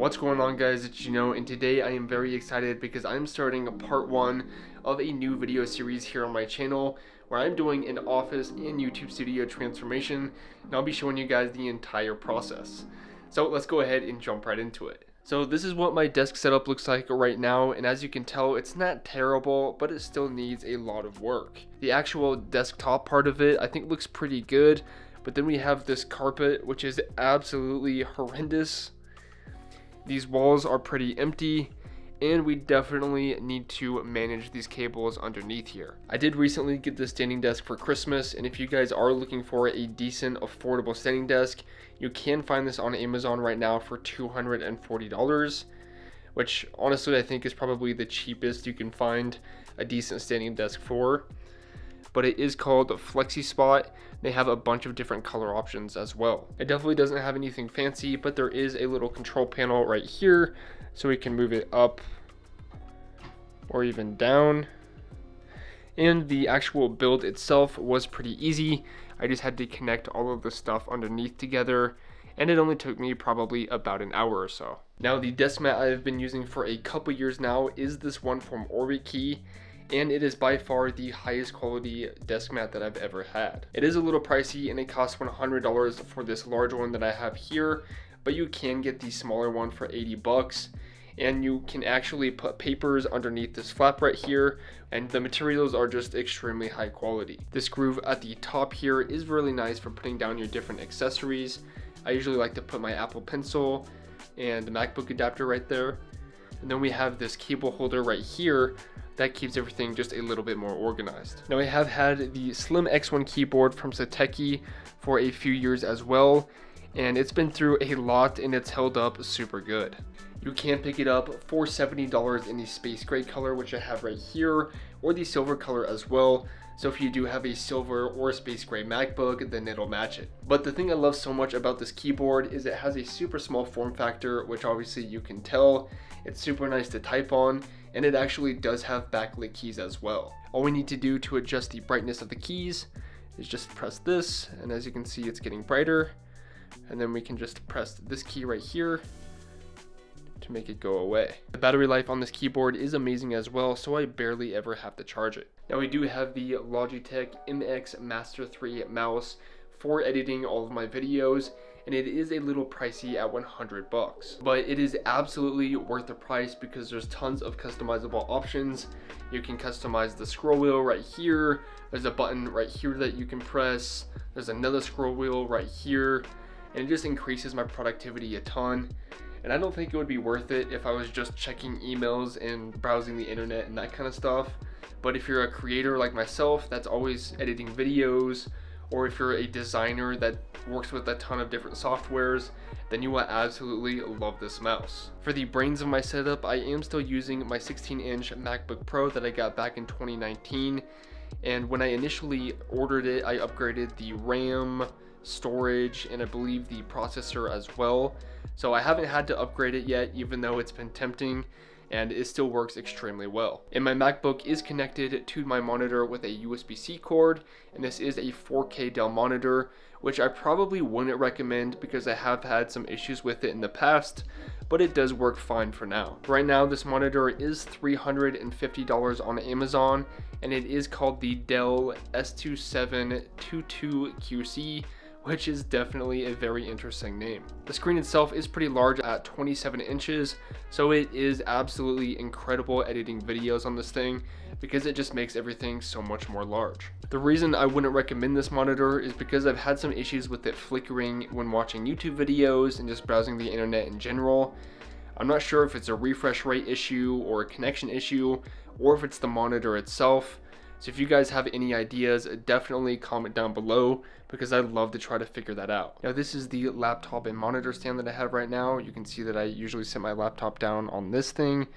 What's going on, guys? It's Gino, and today I am very excited because I'm starting part 1 of a new video series here on my channel where I'm doing an office and YouTube studio transformation, and I'll be showing you guys the entire process. So let's go ahead and jump right into it. So this is what my desk setup looks like right now, and as you can tell, it's not terrible, but it still needs a lot of work. The actual desktop part of it I think looks pretty good, but then we have this carpet which is absolutely horrendous. These walls are pretty empty, and we definitely need to manage these cables underneath here. I did recently get this standing desk for Christmas, and if you guys are looking for a decent, affordable standing desk, you can find this on Amazon right now for $240, which honestly I think is probably the cheapest you can find a decent standing desk for. But it is called Flexi Spot. They have a bunch of different color options as well. It definitely doesn't have anything fancy, but there is a little control panel right here, so we can move it up or even down. And the actual build itself was pretty easy. I just had to connect all of the stuff underneath together, and it only took me probably about an hour or so. Now, the desk mat I've been using for a couple years now is this one from Orbit Key, and it is by far the highest quality desk mat that I've ever had. It is a little pricey, and it costs $100 for this large one that I have here, but you can get the smaller one for 80 bucks, and you can actually put papers underneath this flap right here, and the materials are just extremely high quality. This groove at the top here is really nice for putting down your different accessories. I usually like to put my Apple Pencil and the MacBook adapter right there. And then we have this cable holder right here that keeps everything just a little bit more organized. Now, I have had the Slim X1 keyboard from Satechi for a few years as well, and it's been through a lot and it's held up super good. You can pick it up for $70 in the space gray color, which I have right here, or the silver color as well. So if you do have a silver or space gray MacBook, then it'll match it. But the thing I love so much about this keyboard is it has a super small form factor, which obviously you can tell. It's super nice to type on, and it actually does have backlit keys as well. All we need to do to adjust the brightness of the keys is just press this, and as you can see, it's getting brighter. And then we can just press this key right here to make it go away. The battery life on this keyboard is amazing as well, so I barely ever have to charge it. Now, we do have the Logitech MX Master 3 mouse for editing all of my videos, and it is a little pricey at 100 bucks, but it is absolutely worth the price because there's tons of customizable options. You can customize the scroll wheel right here. There's a button right here that you can press. There's another scroll wheel right here, and it just increases my productivity a ton. And I don't think it would be worth it if I was just checking emails and browsing the internet and that kind of stuff. But if you're a creator like myself that's always editing videos, or if you're a designer that works with a ton of different softwares, then you will absolutely love this mouse. For the brains of my setup, I am still using my 16-inch MacBook Pro that I got back in 2019. And when I initially ordered it, I upgraded the RAM, storage, and I believe the processor as well. So I haven't had to upgrade it yet, even though it's been tempting, and it still works extremely well. And my MacBook is connected to my monitor with a USB-C cord, and this is a 4K Dell monitor, which I probably wouldn't recommend because I have had some issues with it in the past, but it does work fine for now. Right now, this monitor is $350 on Amazon, and it is called the Dell S2722QC, which is definitely a very interesting name. The screen itself is pretty large at 27 inches, so it is absolutely incredible editing videos on this thing because it just makes everything so much more large. The reason I wouldn't recommend this monitor is because I've had some issues with it flickering when watching YouTube videos and just browsing the internet in general. I'm not sure if it's a refresh rate issue or a connection issue, or if it's the monitor itself. So if you guys have any ideas, definitely comment down below because I'd love to try to figure that out. Now, this is the laptop and monitor stand that I have right now. You can see that I usually set my laptop down on this thing.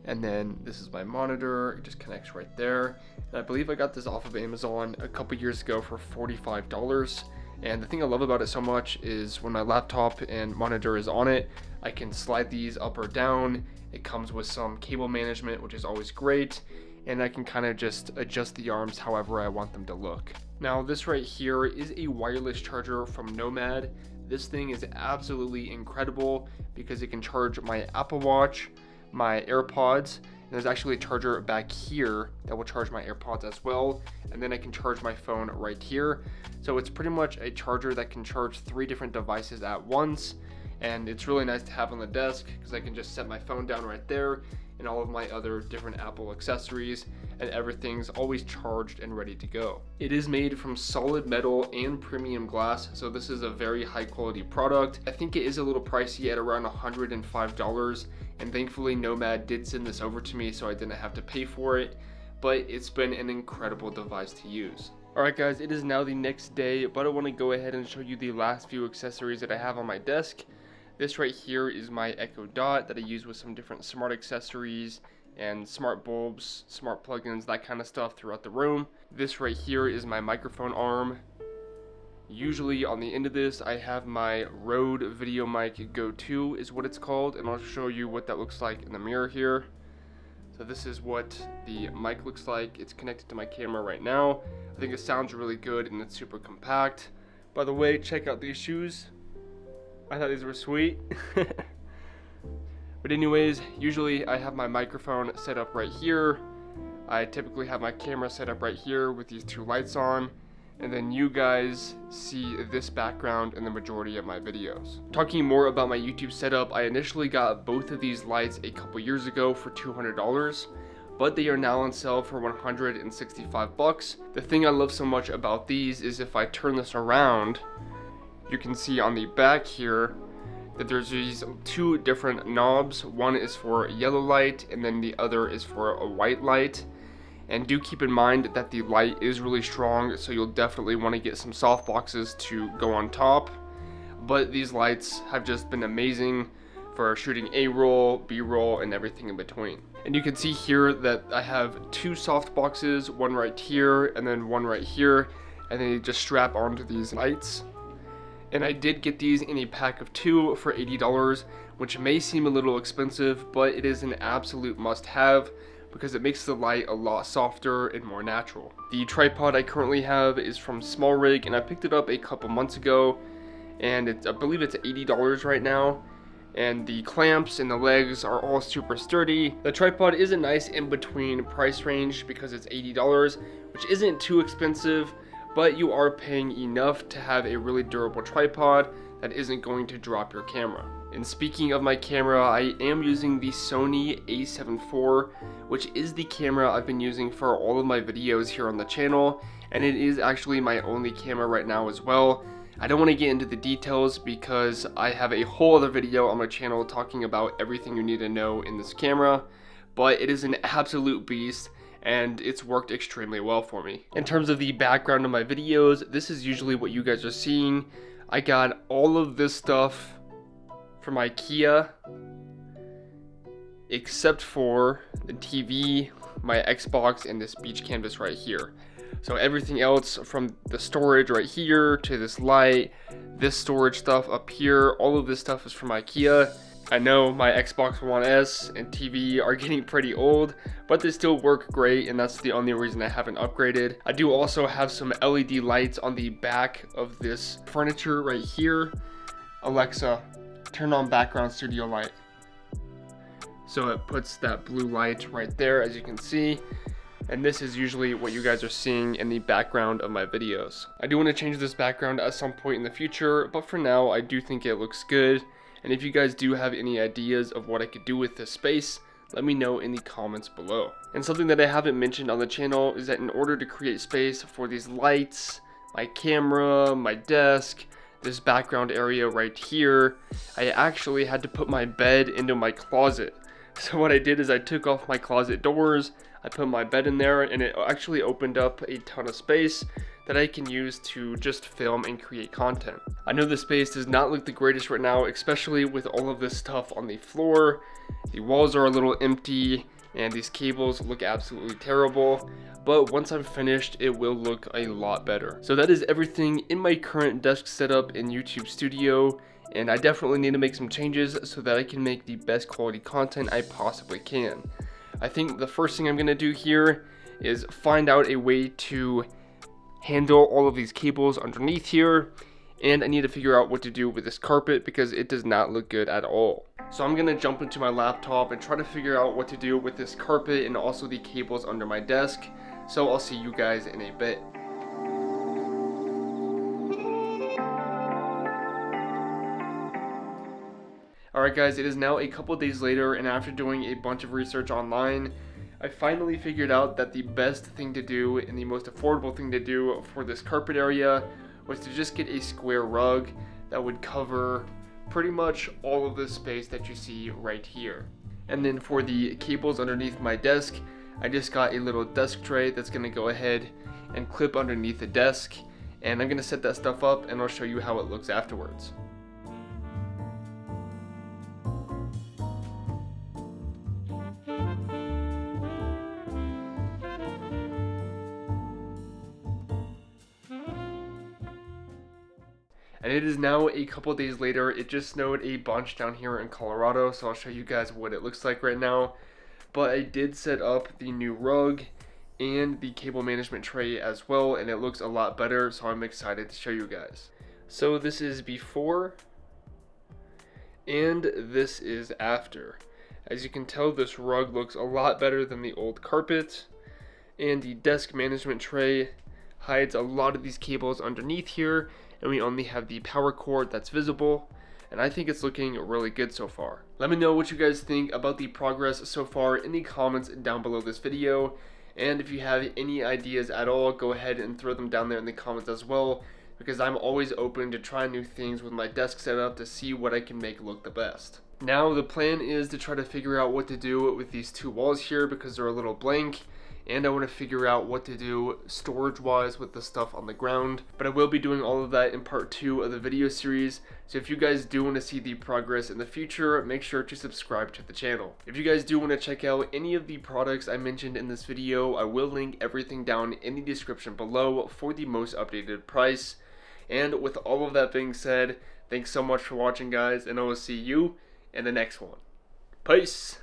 And then this is my monitor. It just connects right there. And I believe I got this off of Amazon a couple years ago for $45. And the thing I love about it so much is when my laptop and monitor is on it, I can slide these up or down. It comes with some cable management, which is always great. And I can kind of just adjust the arms however I want them to look. Now, this right here is a wireless charger from Nomad. This thing is absolutely incredible because it can charge my Apple Watch, my AirPods, and there's actually a charger back here that will charge my AirPods as well, and then I can charge my phone right here. So it's pretty much a charger that can charge 3 different devices at once, and it's really nice to have on the desk because I can just set my phone down right there and all of my other different Apple accessories, and everything's always charged and ready to go. It is made from solid metal and premium glass, so this is a very high quality product. I think it is a little pricey at around $105, and thankfully Nomad did send this over to me so I didn't have to pay for it, but it's been an incredible device to use. Alright guys, it is now the next day, but I want to go ahead and show you the last few accessories that I have on my desk. This right here is my Echo Dot that I use with some different smart accessories and smart bulbs, smart plugins, that kind of stuff throughout the room. This right here is my microphone arm. Usually on the end of this I have my Rode Video Mic Go 2 is what it's called, and I'll show you what that looks like in the mirror here. So this is what the mic looks like. It's connected to my camera right now. I think it sounds really good and it's super compact. By the way, check out these shoes. I thought these were sweet. But anyways, usually I have my microphone set up right here. I typically have my camera set up right here with these 2 lights on, and then you guys see this background in the majority of my videos. Talking more about my YouTube setup, I initially got both of these lights a couple years ago for $200, but they are now on sale for $165. The thing I love so much about these is if I turn this around, you can see on the back here that there's these 2 different knobs. One is for yellow light and then the other is for a white light. And do keep in mind that the light is really strong, so you'll definitely want to get some soft boxes to go on top. But these lights have just been amazing for shooting A-roll, B-roll, and everything in between. And you can see here that I have 2 soft boxes, one right here and then one right here, and then you just strap onto these lights. And I did get these in a pack of 2 for $80, which may seem a little expensive, but it is an absolute must-have because it makes the light a lot softer and more natural. The tripod I currently have is from Small Rig, and I picked it up a couple months ago, and I believe it's $80 right now. And the clamps and the legs are all super sturdy. The tripod is a nice in-between price range because it's $80, which isn't too expensive, but you are paying enough to have a really durable tripod that isn't going to drop your camera. And speaking of my camera, I am using the Sony a7 IV, which is the camera I've been using for all of my videos here on the channel, and it is actually my only camera right now as well. I don't want to get into the details because I have a whole other video on my channel talking about everything you need to know in this camera, but it is an absolute beast and it's worked extremely well for me. In terms of the background of my videos, this is usually what you guys are seeing. I got all of this stuff from IKEA except for the TV, my Xbox, and this beach canvas right here. So everything else from the storage right here to this light, this storage stuff up here, all of this stuff is from IKEA. I know my Xbox One S and TV are getting pretty old, but they still work great, and that's the only reason I haven't upgraded. I do also have some LED lights on the back of this furniture right here. Alexa, turn on background studio light. So it puts that blue light right there, as you can see. And this is usually what you guys are seeing in the background of my videos. I do want to change this background at some point in the future, but for now I do think it looks good. And if you guys do have any ideas of what I could do with this space, let me know in the comments below. And something that I haven't mentioned on the channel is that in order to create space for these lights, my camera, my desk, this background area right here, I actually had to put my bed into my closet. So what I did is I took off my closet doors, I put my bed in there, and it actually opened up a ton of space that I can use to just film and create content. I know the space does not look the greatest right now, especially with all of this stuff on the floor. The walls are a little empty and these cables look absolutely terrible, but once I'm finished it will look a lot better. So that is everything in my current desk setup in YouTube Studio, and I definitely need to make some changes so that I can make the best quality content I possibly can. I think the first thing I'm going to do here is find out a way to handle all of these cables underneath here, and I need to figure out what to do with this carpet because it does not look good at all. So I'm gonna jump into my laptop and try to figure out what to do with this carpet and also the cables under my desk. So I'll see you guys in a bit. Alright guys, it is now a couple days later, and after doing a bunch of research online, I finally figured out that the best thing to do and the most affordable thing to do for this carpet area was to just get a square rug that would cover pretty much all of the space that you see right here. And then for the cables underneath my desk, I just got a little desk tray that's going to go ahead and clip underneath the desk, and I'm going to set that stuff up and I'll show you how it looks afterwards. And it is now a couple days later. It just snowed a bunch down here in Colorado, so I'll show you guys what it looks like right now. But I did set up the new rug and the cable management tray as well, and it looks a lot better, so I'm excited to show you guys. So this is before, and this is after. As you can tell, this rug looks a lot better than the old carpet, and the desk management tray hides a lot of these cables underneath here, and we only have the power cord that's visible, and I think it's looking really good so far. Let me know what you guys think about the progress so far in the comments down below this video, and if you have any ideas at all, go ahead and throw them down there in the comments as well, because I'm always open to try new things with my desk setup to see what I can make look the best. Now the plan is to try to figure out what to do with these two walls here because they're a little blank, and I want to figure out what to do storage wise with the stuff on the ground. But I will be doing all of that in part 2 of the video series, so if you guys do want to see the progress in the future, make sure to subscribe to the channel. If you guys do want to check out any of the products I mentioned in this video, I will link everything down in the description below for the most updated price. And with all of that being said, thanks so much for watching guys, and I will see you in the next one. Peace!